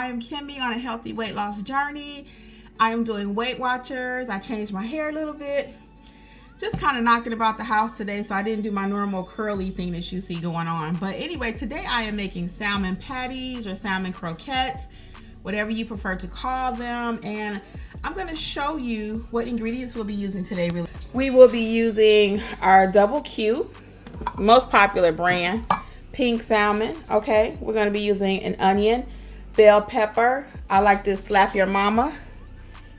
I am Kimmi on a healthy weight loss journey. I am doing Weight Watchers. I changed my hair a little bit. Just kind of knocking about the house today, so I didn't do my normal curly thing that you see going on. But anyway, today I am making salmon patties or salmon croquettes, whatever you prefer to call them. And I'm going to show you what ingredients we'll be using today. We will be using our double Q, most popular brand, pink salmon. Okay, we're going to be using an onion, bell pepper. I like this slap your mama.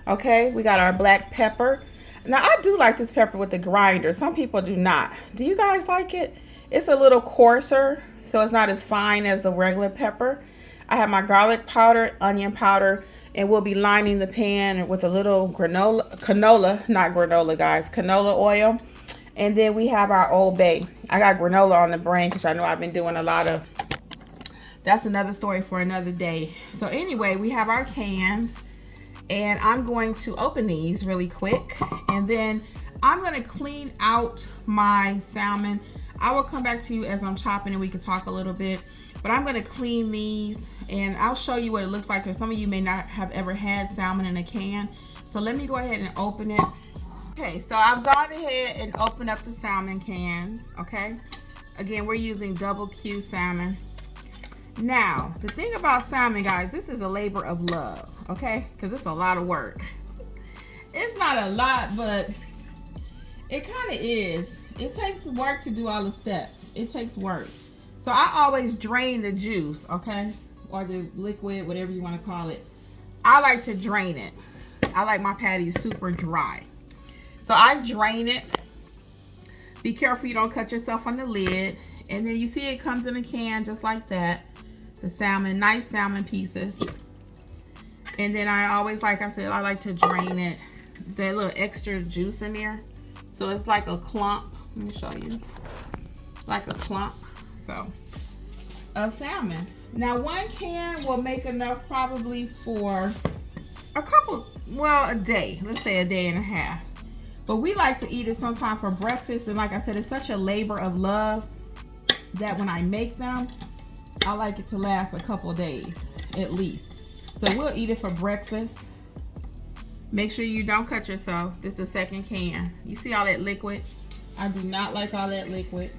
Okay, we got our black pepper. Now I do like this pepper with the grinder. Some people do not. Do you guys like it? It's a little coarser, so it's not as fine as the regular pepper. I have my garlic powder, onion powder, and we'll be lining the pan with a little canola oil. And then we have our Old Bay. I got granola on the brain because I know I've been doing a lot of, that's another story for another day. So anyway, we have our cans. And I'm going to open these really quick, and then I'm going to clean out my salmon. I will come back to you as I'm chopping and we can talk a little bit, but I'm going to clean these and I'll show you what it looks like, because some of you may not have ever had salmon in a can. So let me go ahead and open it. Okay, so I've gone ahead and opened up the salmon cans. Okay, again, we're using double Q salmon. Now, the thing about salmon, guys, this is a labor of love, okay? Because it's a lot of work. It's not a lot, but it kind of is. It takes work to do all the steps. It takes work. So I always drain the juice, okay? Or the liquid, whatever you want to call it. I like to drain it. I like my patties super dry. So I drain it. Be careful you don't cut yourself on the lid. And then you see it comes in a can just like that. The salmon, nice salmon pieces. And then I always, like I said, I like to drain it. That little extra juice in there. So it's like a clump. Let me show you. Like a clump, so, of salmon. Now one can will make enough probably for a couple, well, a day. Let's say a day and a half. But we like to eat it sometime for breakfast. And like I said, it's such a labor of love that when I make them, I like it to last a couple of days at least. So we'll eat it for breakfast. Make sure you don't cut yourself. This is the second can. You see all that liquid? I do not like all that liquid.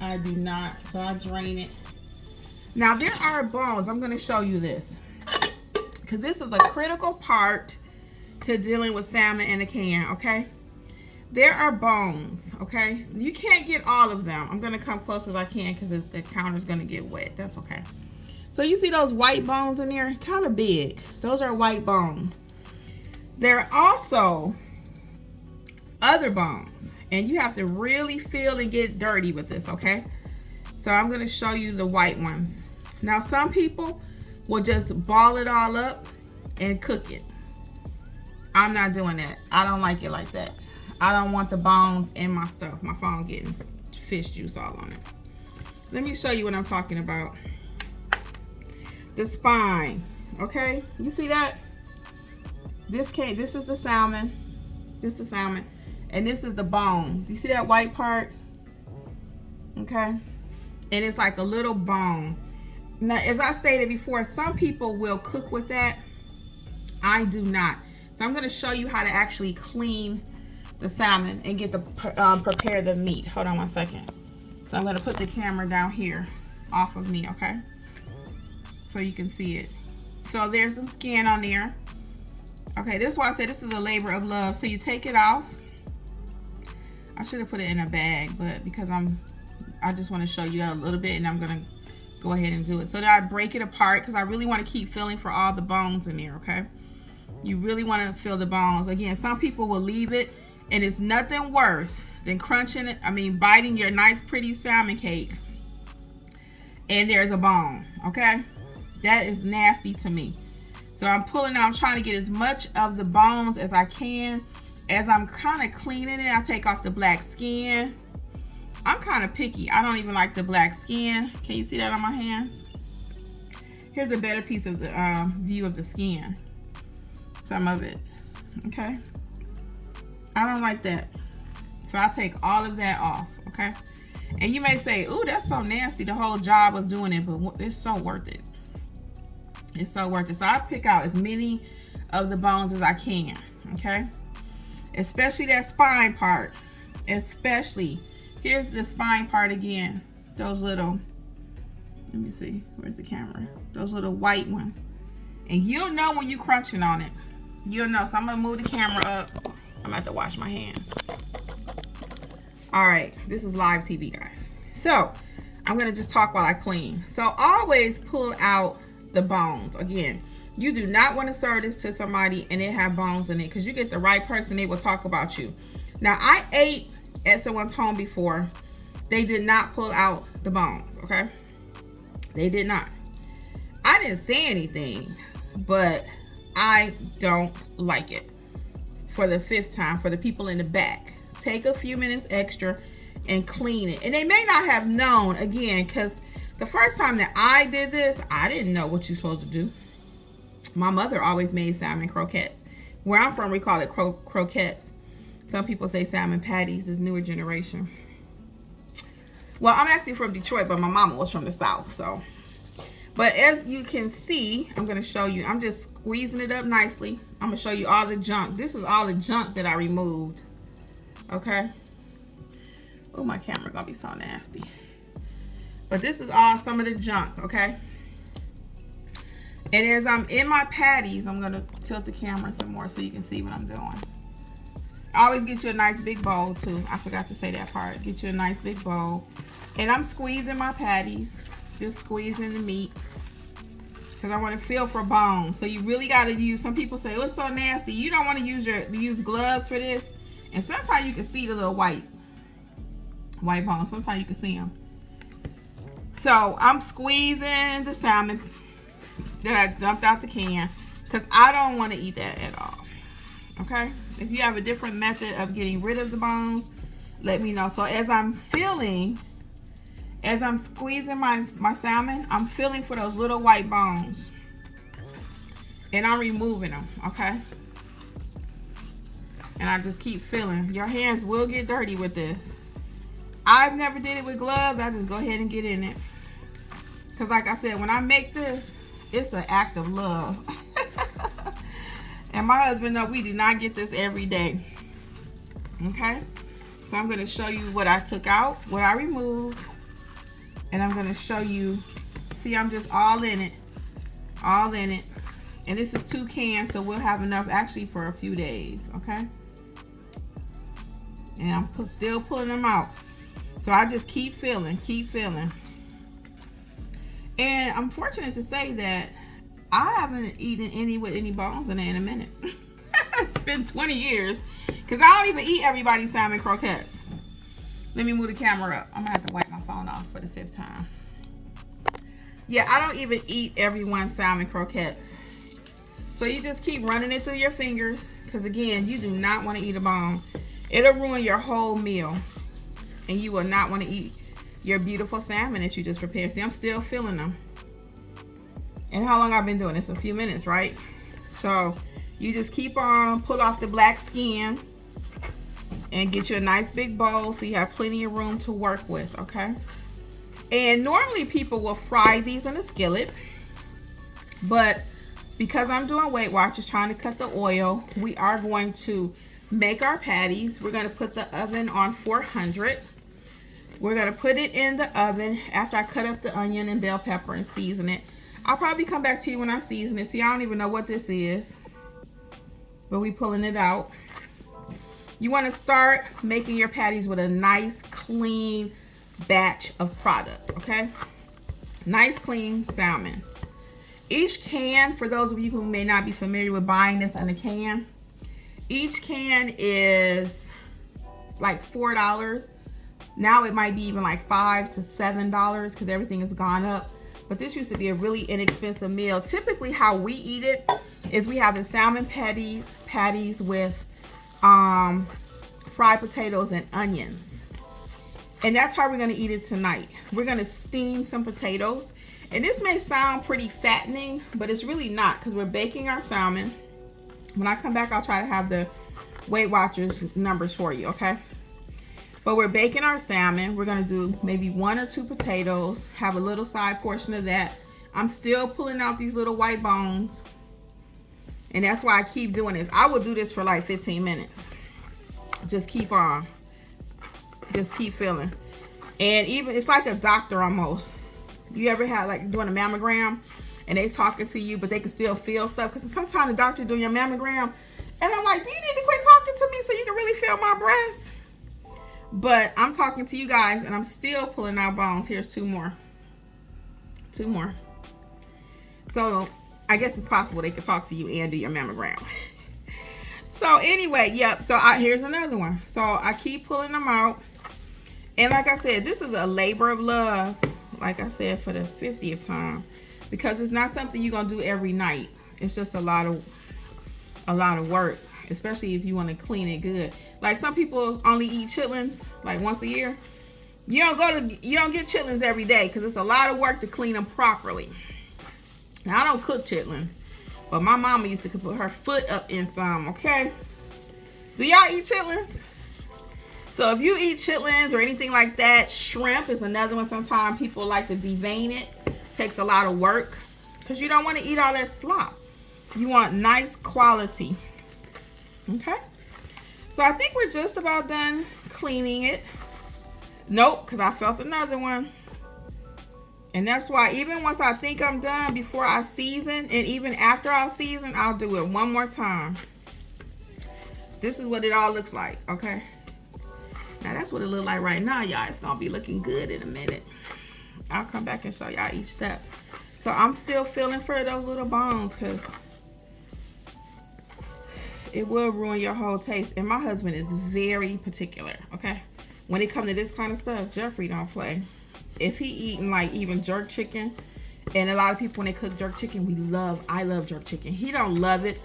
I do not. So I drain it. Now there are bones. I'm going to show you this, because this is a critical part to dealing with salmon in a can, okay? There are bones, okay? You can't get all of them. I'm gonna come close as I can because the counter's gonna get wet. That's okay. So you see those white bones in there? Kind of big. Those are white bones. There are also other bones, and you have to really feel and get dirty with this, okay? So I'm gonna show you the white ones. Now some people will just ball it all up and cook it. I'm not doing that. I don't like it like that. I don't want the bones in my stuff. My phone getting fish juice all on it. Let me show you what I'm talking about. The spine, okay? You see that? This is the salmon. This is the salmon. And this is the bone. You see that white part? Okay? And it's like a little bone. Now, as I stated before, some people will cook with that. I do not. So I'm going to show you how to actually clean the salmon and get the prepare the meat. Hold on one second. So I'm going to put the camera down here off of me, okay? So you can see it. So there's some skin on there. Okay, this is why I said this is a labor of love. So you take it off. I should have put it in a bag, but because I just want to show you a little bit, and I'm going to go ahead and do it. So that I break it apart, because I really want to keep feeling for all the bones in there, okay? You really want to feel the bones. Again, some people will leave it. And it's nothing worse than crunching it, biting your nice pretty salmon cake and there's a bone, okay? That is nasty to me. So I'm pulling out, I'm trying to get as much of the bones as I can. As I'm kind of cleaning it, I take off the black skin. I'm kind of picky. I don't even like the black skin. Can you see that on my hands? Here's a better piece of the view of the skin. Some of it, okay? I don't like that. So I take all of that off, okay? And you may say, ooh, that's so nasty, the whole job of doing it, but it's so worth it. It's so worth it. So I pick out as many of the bones as I can, okay? Especially that spine part. Especially. Here's the spine part again. Those little, let me see, where's the camera? Those little white ones. And you'll know when you're crunching on it. You'll know. So I'm going to move the camera up. I'm going to have to wash my hands. All right. This is live TV, guys. So I'm going to just talk while I clean. So always pull out the bones. Again, you do not want to serve this to somebody and it have bones in it, because you get the right person, they will talk about you. Now, I ate at someone's home before. They did not pull out the bones, okay? They did not. I didn't say anything, but I don't like it. For the 5th time, for the people in the back, take a few minutes extra and clean it. And they may not have known, again, because the first time that I did this, I didn't know what you're supposed to do. My mother always made salmon croquettes. Where I'm from, we call it croquettes. Some people say salmon patties, this newer generation. Well, I'm actually from Detroit, but my mama was from the South, so. But as you can see, I'm going to show you. I'm just squeezing it up nicely. I'm going to show you all the junk. This is all the junk that I removed. Okay. Oh, my camera going to be so nasty. But this is all some of the junk, okay? And as I'm in my patties, I'm going to tilt the camera some more so you can see what I'm doing. Always get you a nice big bowl, too. I forgot to say that part. Get you a nice big bowl. And I'm squeezing my patties. Just squeezing the meat. Because I want to feel for bones. So you really got to use, some people say, oh, it's so nasty. You don't want to use gloves for this. And sometimes you can see the little white bones. Sometimes you can see them. So I'm squeezing the salmon that I dumped out the can, because I don't want to eat that at all. Okay? If you have a different method of getting rid of the bones, let me know. So as I'm squeezing my salmon, I'm feeling for those little white bones. And I'm removing them, okay? And I just keep feeling. Your hands will get dirty with this. I've never did it with gloves. I just go ahead and get in it. Because like I said, when I make this, it's an act of love. And my husband knows we do not get this every day. Okay? So I'm going to show you what I took out, what I removed. And I'm going to show you, see, I'm just all in it. All in it. And this is 2 cans, so we'll have enough actually for a few days. Okay? And I'm still pulling them out. So I just keep filling, keep filling. And I'm fortunate to say that I haven't eaten any with any bones in it in a minute. It's been 20 years. Because I don't even eat everybody's salmon croquettes. Let me move the camera up. I'm going to have to wipe my phone off for the 5th time. Yeah, I don't even eat everyone's salmon croquettes. So you just keep running it through your fingers. Because again, you do not want to eat a bone. It'll ruin your whole meal. And you will not want to eat your beautiful salmon that you just prepared. See, I'm still filling them. And how long I've been doing this? A few minutes, right? So you just keep on, pull off the black skin and get you a nice big bowl so you have plenty of room to work with, okay? And normally people will fry these in a skillet, but because I'm doing Weight Watchers, trying to cut the oil, we are going to make our patties. We're going to put the oven on 400. We're going to put it in the oven after I cut up the onion and bell pepper and season it. I'll probably come back to you when I season it. See, I don't even know what this is, but we pulling it out. You want to start making your patties with a nice, clean batch of product, okay? Nice, clean salmon. Each can, for those of you who may not be familiar with buying this in a can, each can is like $4. Now it might be even like $5 to $7 because everything has gone up. But this used to be a really inexpensive meal. Typically how we eat it is we have the salmon patties with fried potatoes and onions. And that's how we're going to eat it tonight. We're going to steam some potatoes. And this may sound pretty fattening, but it's really not because we're baking our salmon. When I come back, I'll try to have the Weight Watchers numbers for you, okay? But we're baking our salmon. We're going to do maybe 1 or 2 potatoes, have a little side portion of that, I'm still pulling out these little white bones. And that's why I keep doing this. I will do this for like 15 minutes. Just keep on. Just keep feeling. And even, it's like a doctor almost. You ever had like doing a mammogram and they talking to you, but they can still feel stuff? Because sometimes the doctor doing your mammogram, and I'm like, do you need to quit talking to me so you can really feel my breast? But I'm talking to you guys and I'm still pulling out bones. Here's 2 more. 2 more. So I guess it's possible they could talk to you and do your mammogram. So anyway, yep. So here's another one. So I keep pulling them out. And like I said, this is a labor of love. Like I said, for the 50th time. Because it's not something you're going to do every night. It's just a lot of work. Especially if you want to clean it good. Like some people only eat chitlins like once a year. You don't get chitlins every day because it's a lot of work to clean them properly. Now I don't cook chitlins, but my mama used to put her foot up in some, okay? Do y'all eat chitlins? So if you eat chitlins or anything like that, shrimp is another one. Sometimes people like to devein it. Takes a lot of work because you don't want to eat all that slop. You want nice quality. Okay, so I think we're just about done cleaning it. Nope, because I felt another one. And that's why even once I think I'm done, before I season, and even after I season, I'll do it one more time. This is what it all looks like, okay? Now that's what it looks like right now, y'all. It's gonna be looking good in a minute. I'll come back and show y'all each step. So I'm still feeling for those little bones because it will ruin your whole taste. And my husband is very particular, okay? When it comes to this kind of stuff, Jeffrey don't play. If he eating like even jerk chicken, and a lot of people when they cook jerk chicken, I love jerk chicken. He don't love it,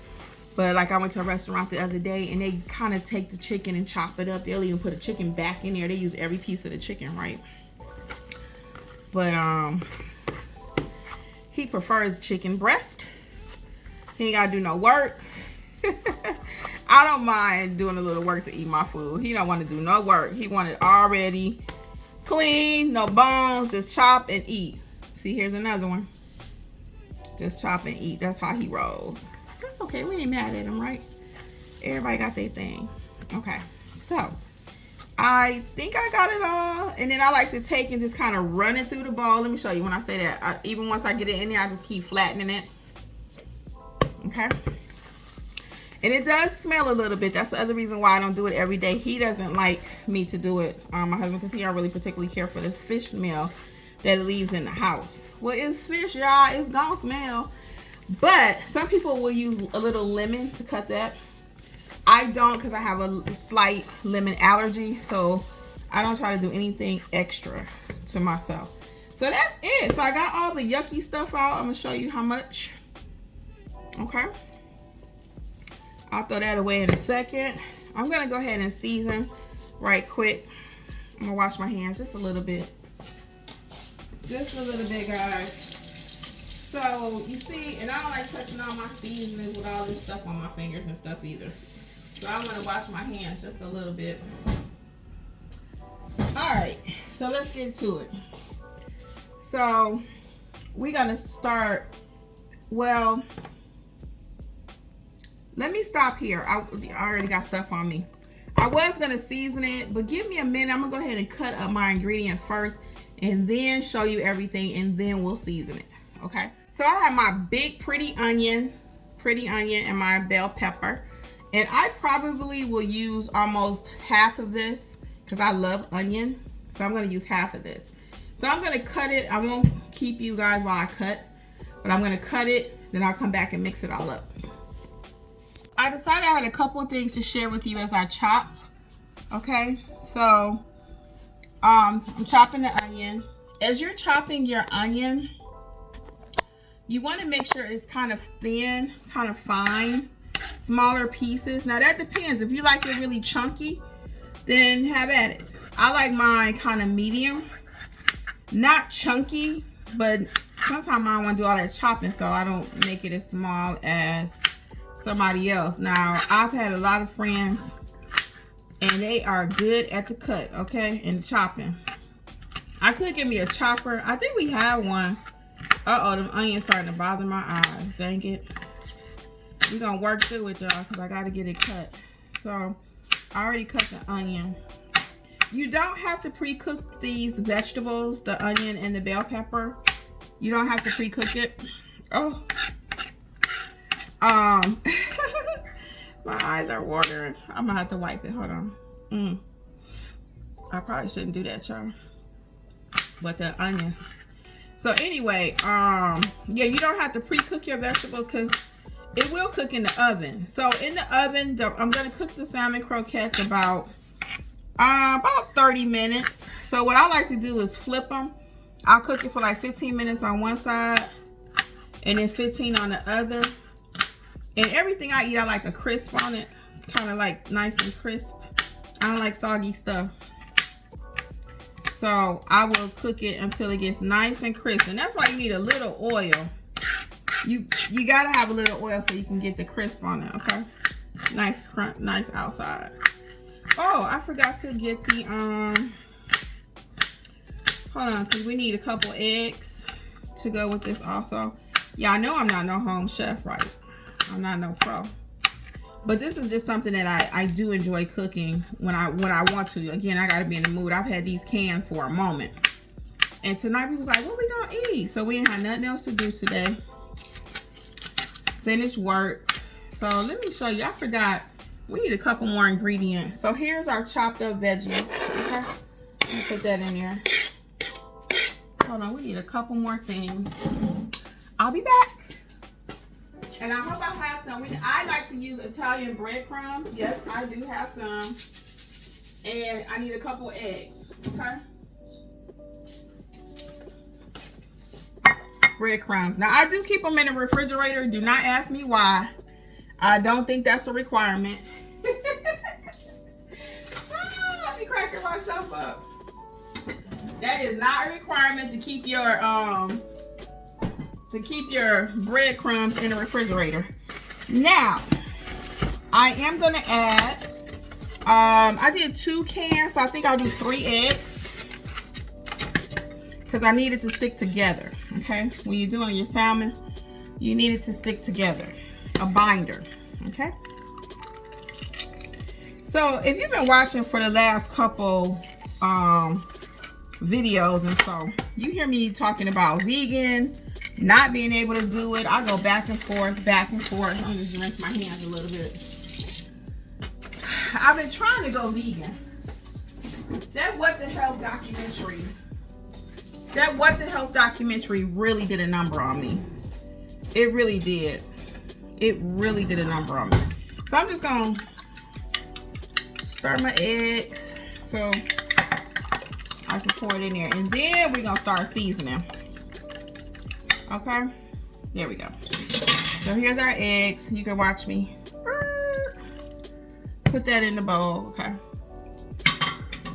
but like I went to a restaurant the other day and they kind of take the chicken and chop it up. They'll even put a chicken back in there. They use every piece of the chicken, right? But he prefers chicken breast. He ain't gotta do no work. I don't mind doing a little work to eat my food. He don't want to do no work. He want it already clean, no bones, just chop and eat. See, here's another one. Just chop and eat. That's how he rolls. That's okay. We ain't mad at him, right? Everybody got their thing. Okay, so I think I got it all. And then I like to take and just kind of run it through the bowl. Let me show you when I say that. Even once I get it in there, I just keep flattening it. Okay. And it does smell a little bit. That's the other reason why I don't do it every day. He doesn't like me to do it, my husband, because he don't really particularly care for this fish smell that it leaves in the house. Well, it's fish, y'all. It's gonna smell. But some people will use a little lemon to cut that. I don't, because I have a slight lemon allergy. So I don't try to do anything extra to myself. So that's it. So I got all the yucky stuff out. I'm going to show you how much. Okay. I'll throw that away in a second. I'm going to go ahead and season right quick. I'm going to wash my hands just a little bit. Just a little bit, guys. So, you see, and I don't like touching all my seasonings with all this stuff on my fingers and stuff either. So, I'm going to wash my hands just a little bit. Alright, so let's get to it. So, we're going to start, well, let me stop here. I already got stuff on me. I was going to season it, but give me a minute. I'm going to go ahead and cut up my ingredients first and then show you everything, and then we'll season it. Okay? So I have my big pretty onion and my bell pepper. And I probably will use almost half of this because I love onion. So I'm going to use half of this. So I'm going to cut it. I won't keep you guys while I cut, but I'm going to cut it. Then I'll come back and mix it all up. I decided I had a couple of things to share with you as I chop. Okay, so I'm chopping the onion. As you're chopping your onion, you want to make sure it's kind of thin, kind of fine, smaller pieces. Now that depends. If you like it really chunky, then have at it. I like mine kind of medium, not chunky, but sometimes I don't want to do all that chopping, so I don't make it as small as somebody else. Now, I've had a lot of friends and they are good at the cut, okay, and the chopping. I could give me a chopper. I think we have one Uh-oh, them onions starting to bother my eyes. Dang it. We're going to work through it, y'all, because I got to get it cut. So, I already cut the onion. You don't have to pre-cook these vegetables, the onion and the bell pepper. You don't have to pre-cook it. Oh. My eyes are watering. I'm going to have to wipe it. Hold on. I probably shouldn't do that, y'all. But the onion. So anyway, yeah, you don't have to pre-cook your vegetables because it will cook in the oven. So in the oven, I'm going to cook the salmon croquettes about 30 minutes. So what I like to do is flip them. I'll cook it for like 15 minutes on one side and then 15 on the other. And everything I eat, I like a crisp on it. Kind of like nice and crisp. I don't like soggy stuff. So I will cook it until it gets nice and crisp. And that's why you need a little oil. You gotta have a little oil so you can get the crisp on it, okay? Nice crunch, nice outside. Oh, I forgot to get the hold on, because we need a couple eggs to go with this also. Yeah, I know I'm not no home chef, right? I'm not no pro. But this is just something that I do enjoy cooking when I want to. Again, I gotta be in the mood. I've had these cans for a moment. And tonight we was like, what we gonna eat? So we ain't had nothing else to do today. Finished work. So let me show you. I forgot. We need a couple more ingredients. So here's our chopped up veggies. Okay. Let me put that in there. Hold on. We need a couple more things. I'll be back. And I hope I have some. I like to use Italian breadcrumbs. Yes, I do have some. And I need a couple eggs. Okay. Breadcrumbs. Now, I do keep them in the refrigerator. Do not ask me why. I don't think that's a requirement. Let me cracking myself up. That is not a requirement to keep your breadcrumbs in the refrigerator. Now, I am gonna add. I did 2 cans, so I think I'll do 3 eggs because I need it to stick together. Okay, when you're doing your salmon, you need it to stick together. A binder. Okay. So if you've been watching for the last couple videos and so, you hear me talking about vegan, not being able to do it. I go back and forth, back and forth. Let me just rinse my hands a little bit. I've been trying to go vegan. That What the Health documentary really did a number on me. It really did. It really did a number on me. So I'm just gonna stir my eggs so I can pour it in there, and then we're gonna start seasoning. Okay, there we go. So here's our eggs. You can watch me put that in the bowl. Okay,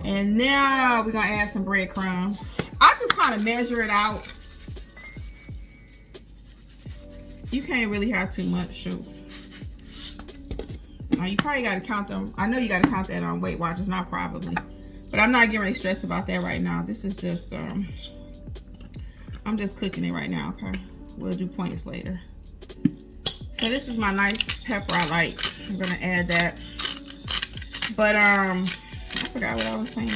and now we're gonna add some breadcrumbs. I just kind of measure it out. You can't really have too much, shoot. Now you probably got to count them. I know you got to count that on Weight Watchers, not probably, but I'm not getting really stressed about that right now. This is just I'm just cooking it right now. Okay, we'll do points later. So this is my nice pepper I like. I'm gonna add that. But I forgot what I was saying.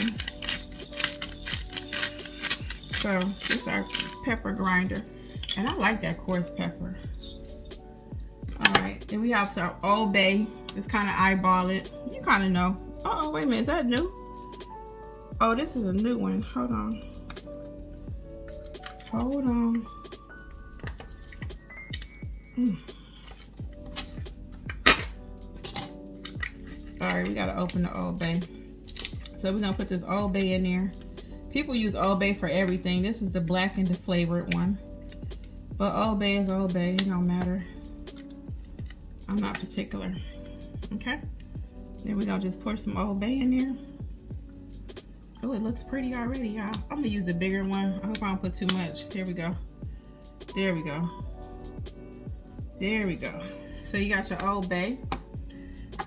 So this is our pepper grinder, and I like that coarse pepper. All right, then we have some Old Bay. Just kind of eyeball it. You kind of know. Uh-oh, wait a minute, is that new? Oh, this is a new one. Hold on. Hold on. All right, we gotta open the Old Bay. So we're gonna put this Old Bay in there. People use Old Bay for everything. This is the blackened flavored one. But Old Bay is Old Bay, it don't matter. I'm not particular. Okay. Then we're gonna just pour some Old Bay in there. Oh, it looks pretty already, y'all. I'm gonna use the bigger one. I hope I don't put too much. Here we go. There we go. There we go. So you got your Old Bay.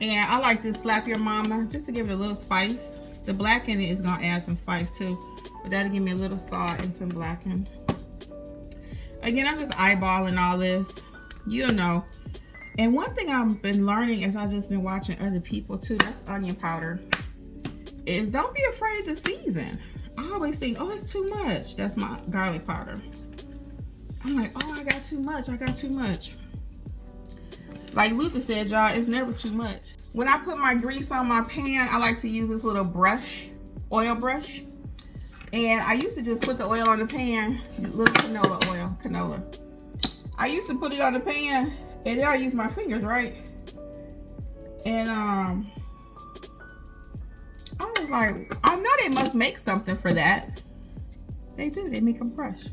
And I like this Slap Your Mama just to give it a little spice. The blackened is gonna add some spice too, but that'll give me a little salt and some blackened. Again, I'm just eyeballing all this. You'll know. And one thing I've been learning as I've just been watching other people too, that's onion powder, is don't be afraid to season. I always think, oh, it's too much. That's my garlic powder. I'm like, oh, I got too much. I got too much. Like Luther said, y'all, it's never too much. When I put my grease on my pan, I like to use this little brush, oil brush. And I used to just put the oil on the pan, little canola. I used to put it on the pan, and then I use my fingers, right? And I was like, I know they must make something for that. They do, they make a brush.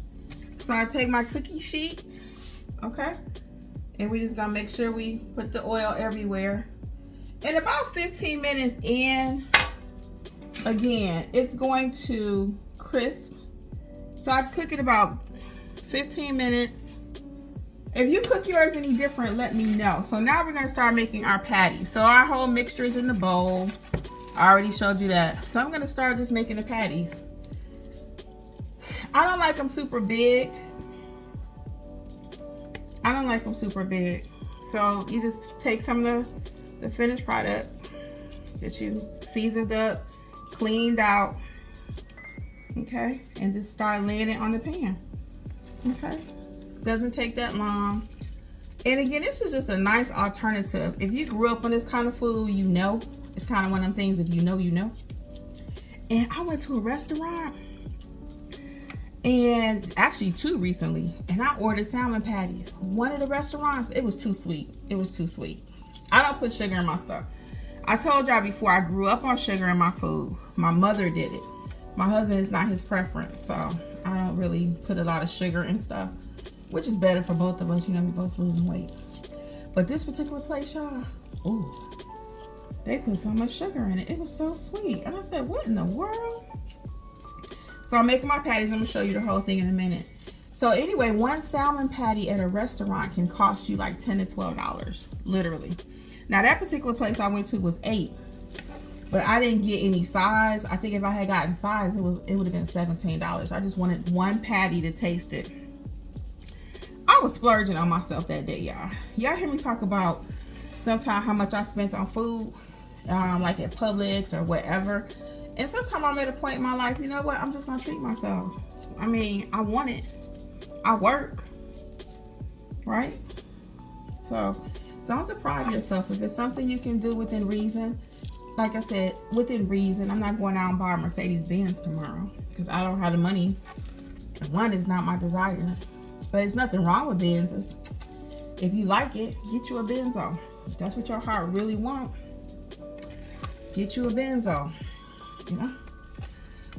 So I take my cookie sheet, okay? And we just gonna make sure we put the oil everywhere. And about 15 minutes in, again, it's going to crisp. So I cook it about 15 minutes. If you cook yours any different, let me know. So now we're gonna start making our patties. So our whole mixture is in the bowl. I already showed you that. So I'm gonna start just making the patties. I don't like them super big. I don't like them super big. So you just take some of the finished product that you seasoned up, cleaned out, okay? And just start laying it on the pan, okay? Doesn't take that long. And again, this is just a nice alternative. If you grew up on this kind of food, you know, it's kind of one of them things, if you know, you know. And I went to a restaurant, and actually two recently, and I ordered salmon patties. One of the restaurants, it was too sweet. It was too sweet. I don't put sugar in my stuff. I told y'all before, I grew up on sugar in my food. My mother did it. My husband is not his preference, so I don't really put a lot of sugar in stuff, which is better for both of us. You know, we both losing weight. But this particular place, y'all, ooh, they put so much sugar in it. It was so sweet. And I said, what in the world? So I'm making my patties. I'm gonna show you the whole thing in a minute. So anyway, one salmon patty at a restaurant can cost you like $10 to $12, literally. Now that particular place I went to was $8, but I didn't get any size. I think if I had gotten size, it would have been $17. I just wanted one patty to taste it. I was splurging on myself that day, y'all. Y'all hear me talk about sometimes how much I spent on food, like at Publix or whatever. And sometimes I'm at a point in my life, you know what? I'm just gonna treat myself. I mean, I want it. I work, right? So don't deprive yourself. If it's something you can do within reason, like I said, within reason. I'm not going out and buy a Mercedes-Benz tomorrow because I don't have the money. One is not my desire. But there's nothing wrong with Benzes. If you like it, get you a Benzo. If that's what your heart really wants, get you a Benzo. You know?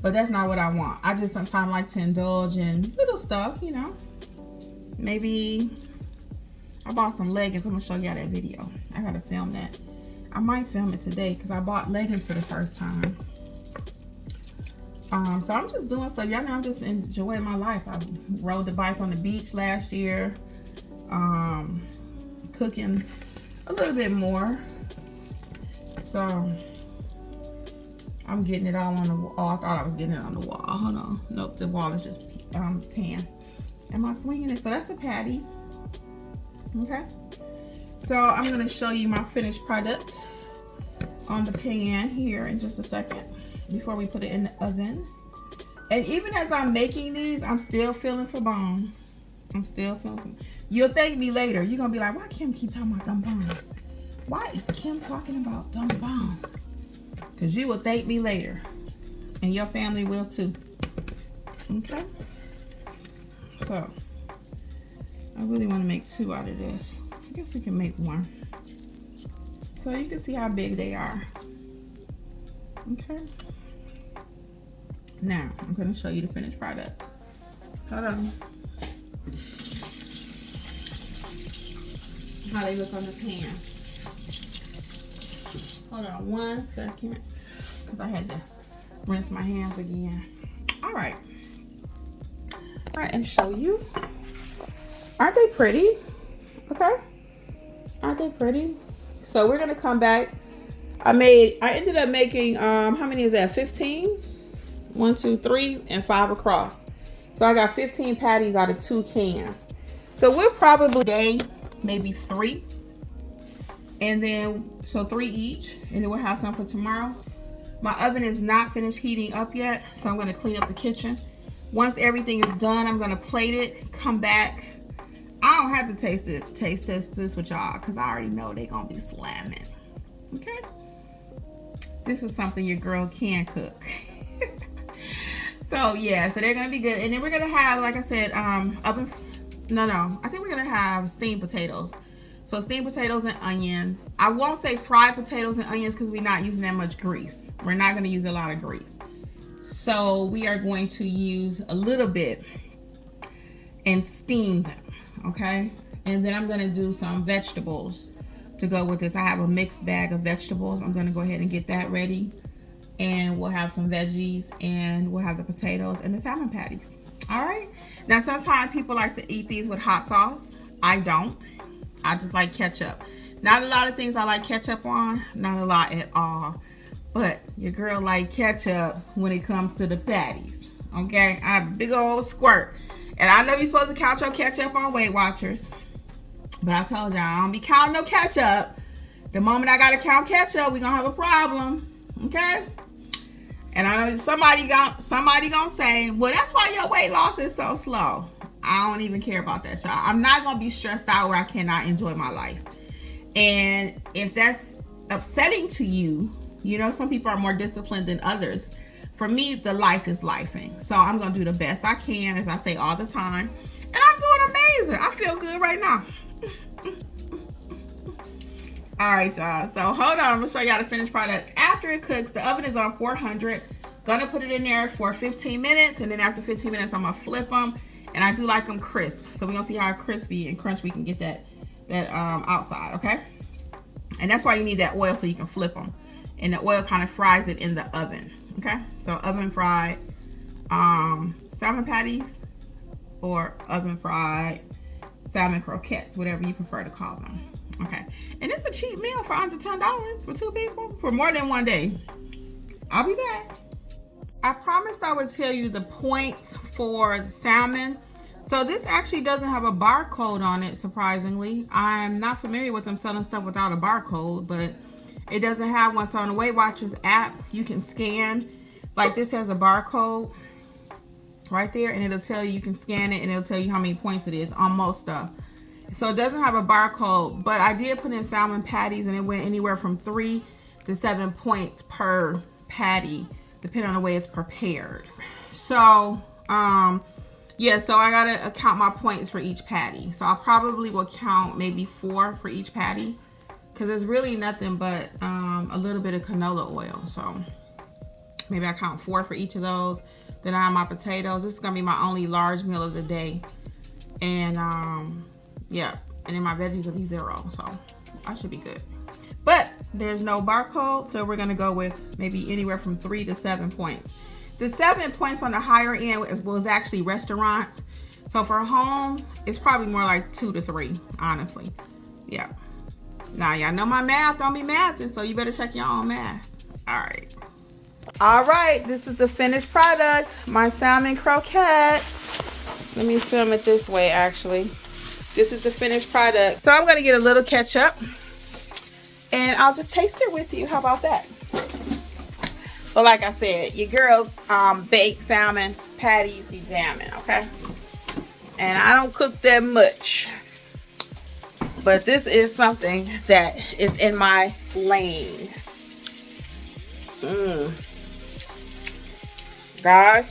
But that's not what I want. I just sometimes like to indulge in little stuff, you know. Maybe I bought some leggings. I'm gonna show y'all that video. I gotta film that. I might film it today because I bought leggings for the first time. So I'm just doing stuff. Y'all know I'm just enjoying my life. I rode the bike on the beach last year. Cooking a little bit more. So I'm getting it all on the wall. Oh, I thought I was getting it on the wall. Hold on. Nope, the wall is just tan. Am I swinging it? So that's a patty. Okay. So I'm going to show you my finished product on the pan here in just a second before we put it in the oven. And even as I'm making these, I'm still feeling for bones. I'm still feeling for... You'll thank me later. You're going to be like, why Kim keep talking about dumb bones? Why is Kim talking about dumb bones? Because you will thank me later. And your family will too. Okay? So, I really want to make 2 out of this. I guess we can make 1. So you can see how big they are. Okay? Now, I'm going to show you the finished product. Hold on. How they look on the pan. Hold on 1 second, because I had to rinse my hands again. All right, and show you. Aren't they pretty? Okay, aren't they pretty? So we're gonna come back. I ended up making how many is that? 15. 1, 2, 3, and 5 across. So I got 15 patties out of 2 cans. So we'll probably day maybe 3. And then, so 3 each. And then we'll have some for tomorrow. My oven is not finished heating up yet, so I'm going to clean up the kitchen. Once everything is done, I'm going to plate it, come back. I don't have to taste this with y'all because I already know they're going to be slamming. Okay? This is something your girl can cook. So yeah, so they're going to be good. And then we're going to have, like I said, I think we're going to have steamed potatoes. So steamed potatoes and onions. I won't say fried potatoes and onions because we're not using that much grease. We're not going to use a lot of grease. So we are going to use a little bit and steam them, okay? And then I'm going to do some vegetables to go with this. I have a mixed bag of vegetables. I'm going to go ahead and get that ready. And we'll have some veggies and we'll have the potatoes and the salmon patties. All right? Now, sometimes people like to eat these with hot sauce. I don't. I just like ketchup. Not a lot of things I like ketchup on. Not a lot at all. But your girl like ketchup when it comes to the patties. Okay? I have a big old squirt. And I know you're supposed to count your ketchup on Weight Watchers. But I told y'all, I don't be counting no ketchup. The moment I got to count ketchup, we're going to have a problem. Okay? And I know somebody gonna say, well, that's why your weight loss is so slow. I don't even care about that, y'all. I'm not going to be stressed out where I cannot enjoy my life. And if that's upsetting to you, you know, some people are more disciplined than others. For me, the life is lifing. So I'm going to do the best I can, as I say all the time. And I'm doing amazing. I feel good right now. All right, y'all. So hold on. I'm going to show y'all the finished product. After it cooks, the oven is on 400. Going to put it in there for 15 minutes. And then after 15 minutes, I'm going to flip them. And I do like them crisp. So we're going to see how crispy and crunchy we can get that outside, okay? And that's why you need that oil so you can flip them. And the oil kind of fries it in the oven, okay? So oven fried salmon patties or oven fried salmon croquettes, whatever you prefer to call them, okay? And it's a cheap meal for under $10 for 2 people for more than 1 day. I'll be back. I promised I would tell you the points for the salmon. So this actually doesn't have a barcode on it, surprisingly. I'm not familiar with them selling stuff without a barcode, but it doesn't have one. So on the Weight Watchers app, you can scan. Like this has a barcode right there, and it'll tell you, you can scan it, and it'll tell you how many points it is on most stuff. So it doesn't have a barcode, but I did put in salmon patties, and it went anywhere from 3 to 7 points per patty, depending on the way it's prepared. So, yeah, so I gotta count my points for each patty. So I probably will count maybe 4 for each patty, because it's really nothing but a little bit of canola oil. So maybe I count 4 for each of those. Then I have my potatoes. This is gonna be my only large meal of the day. And yeah, and then my veggies will be 0. So I should be good. But there's no barcode, so we're gonna go with maybe anywhere from 3 to 7 points. The 7 points on the higher end was actually restaurants. So for home, it's probably more like 2 to 3, honestly. Yeah. Now y'all know my math don't be mathing, so you better check your own math. All right. All right, this is the finished product, my salmon croquettes. Let me film it this way, actually. This is the finished product. So I'm gonna get a little ketchup, and I'll just taste it with you. How about that? But like I said, your girls bake salmon patties be jamming, okay? And I don't cook that much, but this is something that is in my lane. Guys,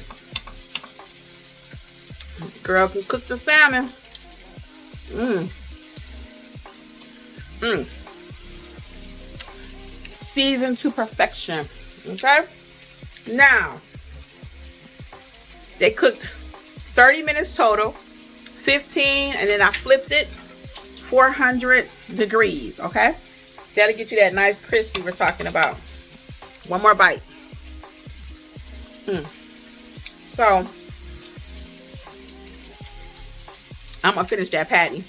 girl can cook the salmon. Seasoned to perfection. Okay, now they cooked 30 minutes total, 15, and then I flipped it 400 degrees. Okay, that'll get you that nice crispy we're talking about. One more bite. So I'm gonna finish that patty.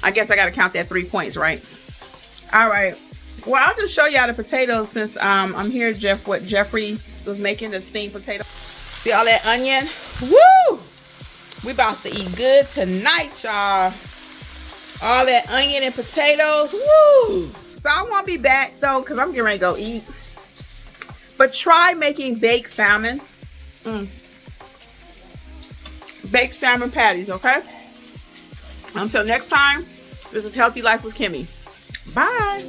I guess I gotta count that 3 points, right? All right. Well, I'll just show y'all the potatoes since I'm here, what Jeffrey was making, the steamed potato. See all that onion? Woo! We about to eat good tonight, y'all. All that onion and potatoes. Woo! So I won't be back though, because I'm getting ready to go eat. But try making baked salmon. Baked salmon patties, okay? Until next time, this is Healthy Life with Kimmi. Bye.